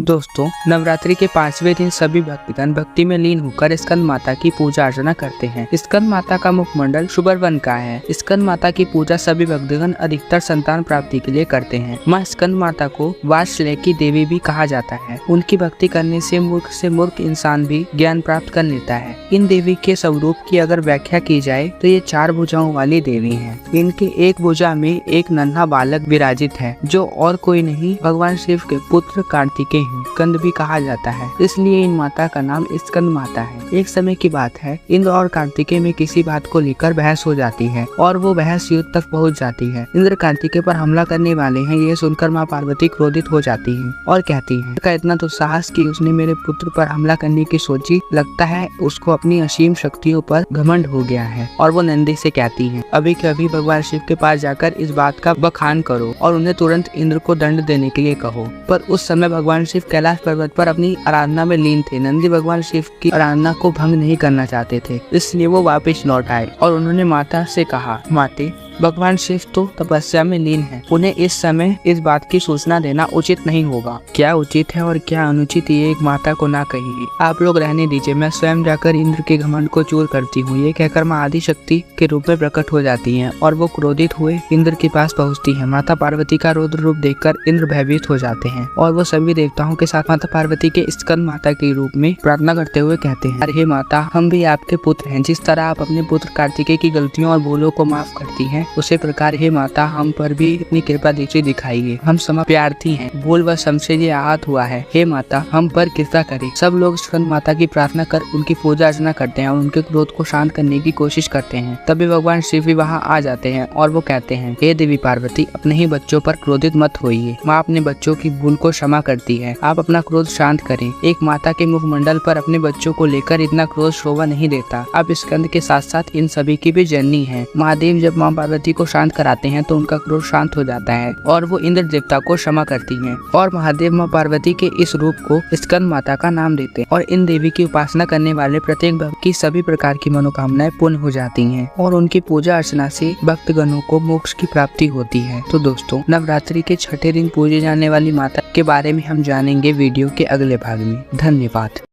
दोस्तों, नवरात्रि के 5वें दिन सभी भक्तगण भक्ति में लीन होकर स्कंद माता की पूजा अर्चना करते हैं। स्कंद माता का मुखमंडल सुबर्वन का है। स्कंद माता की पूजा सभी भक्तगण अधिकतर संतान प्राप्ति के लिए करते हैं। माँ स्कंद माता को वात्सल्य की देवी भी कहा जाता है। उनकी भक्ति करने से मूर्ख इंसान भी ज्ञान प्राप्त कर लेता है। इन देवी के स्वरूप की अगर व्याख्या की जाए तो ये 4 भुजाओं वाली देवी है। इनके एक भुजा में एक नन्हा बालक विराजित है, जो और कोई नहीं भगवान शिव के पुत्र कार्तिकेय स्कंद भी कहा जाता है, इसलिए इन माता का नाम स्कंद माता है। एक समय की बात है, इंद्र और कार्तिकेय में किसी बात को लेकर बहस हो जाती है और वो बहस युद्ध तक पहुंच जाती है। इंद्र कार्तिकेय पर हमला करने वाले हैं, ये सुनकर माँ पार्वती क्रोधित हो जाती है और कहती है का इतना दुस्साहस कि उसने मेरे पुत्र पर हमला करने की सोची, लगता है उसको अपनी असीम शक्तियों पर घमंड हो गया है। और वो नंदी से कहती है, अभी के अभी भगवान शिव के पास जाकर इस बात का बखान करो और उन्हें तुरंत इंद्र को दंड देने के लिए कहो। पर उस समय भगवान शिव कैलाश पर्वत पर अपनी आराधना में लीन थे। नंदी भगवान शिव की आराधना को भंग नहीं करना चाहते थे, इसलिए वो वापस लौट आए और उन्होंने माता से कहा, माते भगवान शिव तो तपस्या में लीन है, उन्हें इस समय इस बात की सूचना देना उचित नहीं होगा। क्या उचित है और क्या अनुचित ये एक माता को ना कहिए। आप लोग रहने दीजिए, मैं स्वयं जाकर इंद्र के घमंड को चूर करती हूँ। ये कहकर माँ आदि शक्ति के रूप में प्रकट हो जाती हैं और वो क्रोधित हुए इंद्र के पास पहुँचती है। माता पार्वती का रौद्र रूप देखकर इंद्र भयभीत हो जाते हैं और वो सभी देवताओं के साथ माता पार्वती के स्कंद माता के रूप में प्रार्थना करते हुए कहते हैं, अरे माता, हम भी आपके पुत्र हैं। जिस तरह आप अपने पुत्र कार्तिकेय की गलतियों और भूलों को माफ करती हैं, उसी प्रकार हे माता हम पर भी अपनी कृपा दृष्टि दिखाइए। हम समा प्यार्थी हैं, भूल व हमसे ये आहत हुआ है। हे माता हम पर कृपा करें। सब लोग स्कंद माता की प्रार्थना कर उनकी पूजा अर्चना करते हैं और उनके क्रोध को शांत करने की कोशिश करते हैं। तभी भगवान शिव भी वहाँ आ जाते हैं और वो कहते हैं, हे देवी पार्वती, अपने ही बच्चों पर क्रोधित मत होइए। माँ अपने बच्चों की भूल को क्षमा करती है, आप अपना क्रोध शांत करें। एक माता के मुखमंडल पर अपने बच्चों को लेकर इतना क्रोध शोभा नहीं देता। अब स्कंद के साथ साथ इन सभी की भी जननी है। महादेव जब माँ पार्वती को शांत कराते हैं तो उनका क्रोध शांत हो जाता है और वो इंद्र देवता को क्षमा करती हैं और महादेव माँ पार्वती के इस रूप को स्कंद माता का नाम देते हैं। और इन देवी की उपासना करने वाले प्रत्येक भक्त की सभी प्रकार की मनोकामनाएं पूर्ण हो जाती हैं और उनकी पूजा अर्चना से भक्तगणों को मोक्ष की प्राप्ति होती है। तो दोस्तों, नवरात्रि के 6ठे दिन पूजे जाने वाली माता के बारे में हम जानेंगे वीडियो के अगले भाग में। धन्यवाद।